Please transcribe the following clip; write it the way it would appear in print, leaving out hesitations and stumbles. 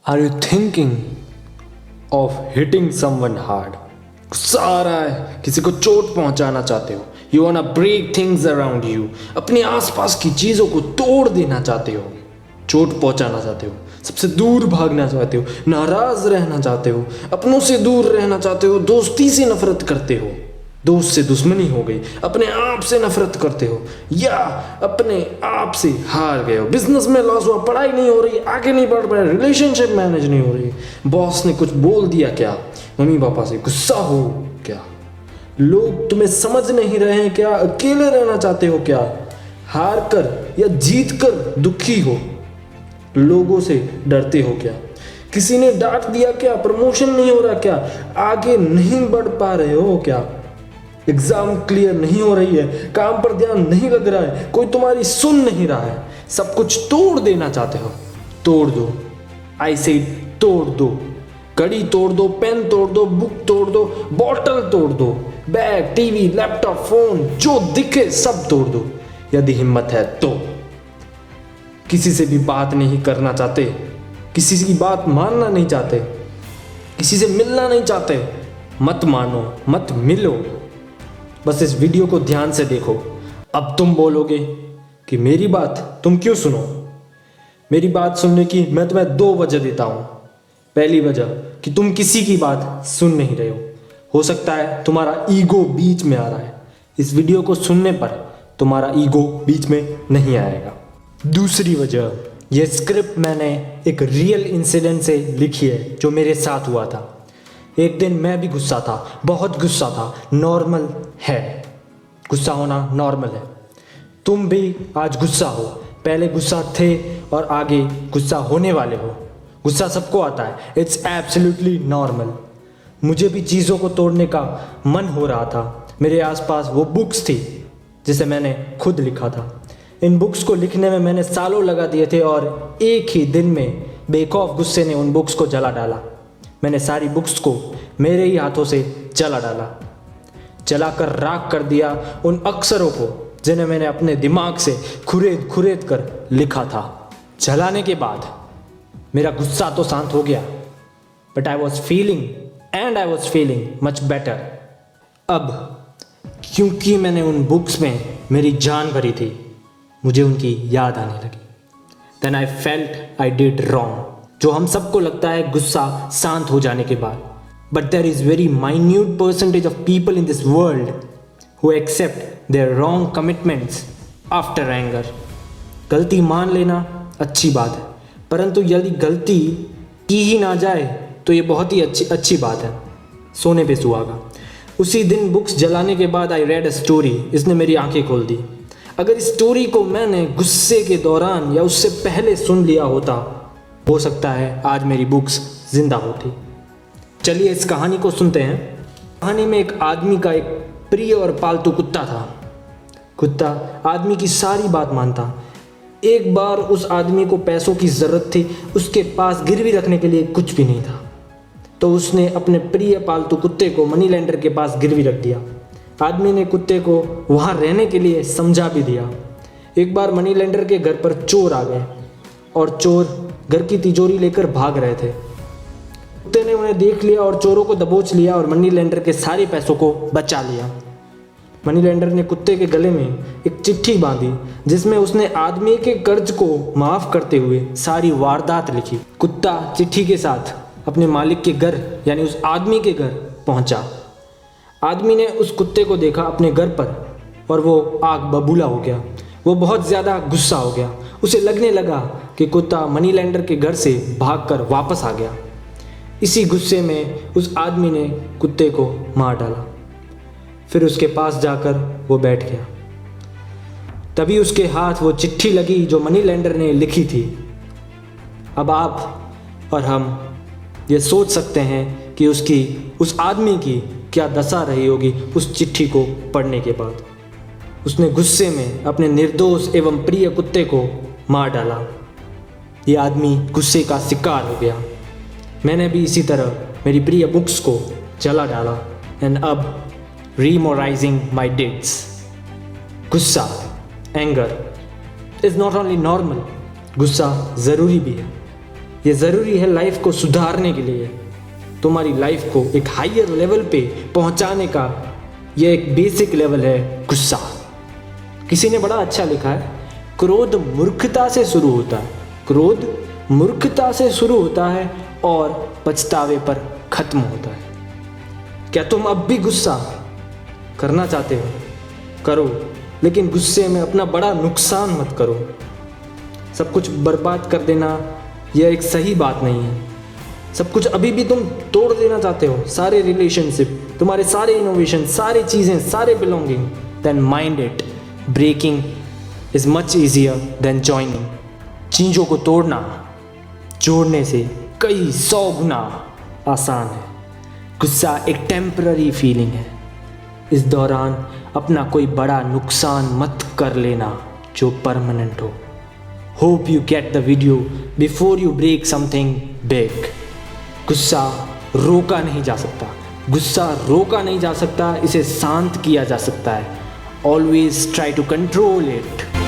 Are you thinking of hitting someone hard? गुस्सा आ रहा है, किसी को चोट पहुंचाना चाहते हो, you want to break things around you, अपने आसपास की चीज़ों को तोड़ देना चाहते हो, चोट पहुंचाना चाहते हो, सबसे दूर भागना चाहते हो, नाराज रहना चाहते हो, अपनों से दूर रहना चाहते हो, दोस्ती से नफरत करते हो, दोस्त से दुश्मनी हो गई, अपने आप से नफरत करते हो या अपने आप से हार गए हो, बिजनेस में लॉस हुआ, पढ़ाई नहीं हो रही, आगे नहीं बढ़ पा रहे, रिलेशनशिप मैनेज नहीं हो रही, बॉस ने कुछ बोल दिया क्या, मम्मी पापा से गुस्सा हो क्या, लोग तुम्हें समझ नहीं रहे हैं क्या, अकेले रहना चाहते हो क्या, हार कर या जीत कर दुखी हो, लोगों से डरते हो क्या, किसी ने डांट दिया क्या, प्रमोशन नहीं हो रहा क्या, आगे नहीं बढ़ पा रहे हो क्या, एग्जाम क्लियर नहीं हो रही है, काम पर ध्यान नहीं लग रहा है, कोई तुम्हारी सुन नहीं रहा है, सब कुछ तोड़ देना चाहते हो, तोड़ दो, आई से तोड़ दो, घड़ी तोड़ दो, पेन तोड़ दो, बुक तोड़ दो, बॉटल तोड़ दो, बैग, टीवी, लैपटॉप, फोन, जो दिखे सब तोड़ दो, यदि हिम्मत है तो। किसी से भी बात नहीं करना चाहते, किसी की बात मानना नहीं चाहते, किसी से मिलना नहीं चाहते, मत मानो, मत मिलो, बस इस वीडियो को ध्यान से देखो। अब तुम बोलोगे कि मेरी बात तुम क्यों सुनो? मेरी बात सुनने की मैं तुम्हें 2 वजह देता हूँ। पहली वजह कि तुम किसी की बात सुन नहीं रहे हो सकता है तुम्हारा ईगो बीच में आ रहा है, इस वीडियो को सुनने पर तुम्हारा ईगो बीच में नहीं आएगा। दूसरी वजह, यह स्क्रिप्ट मैंने एक रियल इंसिडेंट से लिखी है जो मेरे साथ हुआ था। एक दिन मैं भी गुस्सा था, बहुत गुस्सा था, नॉर्मल है, गुस्सा होना नॉर्मल है। तुम भी आज गुस्सा हो, पहले गुस्सा थे और आगे गुस्सा होने वाले हो। गुस्सा सबको आता है, इट्स एब्सोल्युटली नॉर्मल। मुझे भी चीज़ों को तोड़ने का मन हो रहा था। मेरे आसपास वो बुक्स थी जिसे मैंने खुद लिखा था। इन बुक्स को लिखने में मैंने सालों लगा दिए थे और एक ही दिन में बेखौफ गुस्से ने उन बुक्स को जला डाला। मैंने सारी बुक्स को मेरे ही हाथों से जला डाला, जलाकर राख कर दिया उन अक्षरों को जिन्हें मैंने अपने दिमाग से खुरेद खुरेद कर लिखा था। जलाने के बाद मेरा गुस्सा तो शांत हो गया, but I was feeling much better. अब क्योंकि मैंने उन बुक्स में मेरी जान भरी थी, मुझे उनकी याद आने लगी। Then I felt I did wrong. जो हम सबको लगता है गुस्सा शांत हो जाने के बाद, but there is very minute percentage of people in this world who accept their wrong commitments after anger. गलती मान लेना अच्छी बात है, परंतु यदि गलती की ही ना जाए तो ये बहुत ही अच्छी बात है। सोने पे सुहागा। उसी दिन बुक्स जलाने के बाद आई रेड अ स्टोरी, इसने मेरी आंखें खोल दी। अगर इस स्टोरी को मैंने गुस्से के दौरान या उससे पहले सुन लिया होता, हो सकता है आज मेरी बुक्स जिंदा होती। चलिए इस कहानी को सुनते हैं। कहानी में एक आदमी का एक प्रिय और पालतू कुत्ता था। कुत्ता आदमी की सारी बात मानता। एक बार उस आदमी को पैसों की ज़रूरत थी, उसके पास गिरवी रखने के लिए कुछ भी नहीं था, तो उसने अपने प्रिय पालतू कुत्ते को मनी लेंडर के पास गिरवी रख दिया। आदमी ने कुत्ते को वहाँ रहने के लिए समझा भी दिया। एक बार मनी लेंडर के घर पर चोर आ गए और चोर घर की तिजोरी लेकर भाग रहे थे। कुत्ते ने उन्हें देख लिया और चोरों को दबोच लिया और मनी लेंडर के सारे पैसों को बचा लिया। मनी लेंडर ने कुत्ते के गले में एक चिट्ठी बांधी जिसमें उसने आदमी के कर्ज को माफ़ करते हुए सारी वारदात लिखी। कुत्ता चिट्ठी के साथ अपने मालिक के घर यानी उस आदमी के घर पहुंचा। आदमी ने उस कुत्ते को देखा अपने घर पर और वो आग बबूला हो गया। वो बहुत ज़्यादा गुस्सा हो गया। उसे लगने लगा कि कुत्ता मनी लेंडर के घर से भागकर वापस आ गया। इसी गुस्से में उस आदमी ने कुत्ते को मार डाला। फिर उसके पास जाकर वो बैठ गया। तभी उसके हाथ वो चिट्ठी लगी जो मनी लेंडर ने लिखी थी। अब आप और हम ये सोच सकते हैं कि उस आदमी की क्या दशा रही होगी उस चिट्ठी को पढ़ने के बाद। उसने गुस्से में अपने निर्दोष एवं प्रिय कुत्ते को मार डाला। ये आदमी गुस्से का शिकार हो गया। मैंने भी इसी तरह मेरी प्रिय बुक्स को जला डाला। एंड अब रीमोराइजिंग माई डिड्स। गुस्सा, anger is not only normal, गुस्सा ज़रूरी भी है। ये ज़रूरी है लाइफ को सुधारने के लिए, तुम्हारी लाइफ को एक हायर लेवल पे पहुंचाने का। ये एक बेसिक लेवल है गुस्सा। किसी ने बड़ा अच्छा लिखा है, क्रोध मूर्खता से शुरू होता है, क्रोध मूर्खता से शुरू होता है और पछतावे पर खत्म होता है। क्या तुम अब भी गुस्सा करना चाहते हो? करो, लेकिन गुस्से में अपना बड़ा नुकसान मत करो। सब कुछ बर्बाद कर देना यह एक सही बात नहीं है। सब कुछ अभी भी तुम तोड़ देना चाहते हो, सारे रिलेशनशिप, तुम्हारे सारे इनोवेशन, सारी चीज़ें, सारे belonging, then mind it. Breaking is much easier than joining. चीज़ों को तोड़ना जोड़ने से कई 100 गुना आसान है। गुस्सा एक टेम्पररी फीलिंग है। इस दौरान अपना कोई बड़ा नुकसान मत कर लेना जो परमानेंट हो। Hope you get the video before you break something big. गुस्सा रोका नहीं जा सकता, गुस्सा रोका नहीं जा सकता, इसे शांत किया जा सकता है। Always try to control it.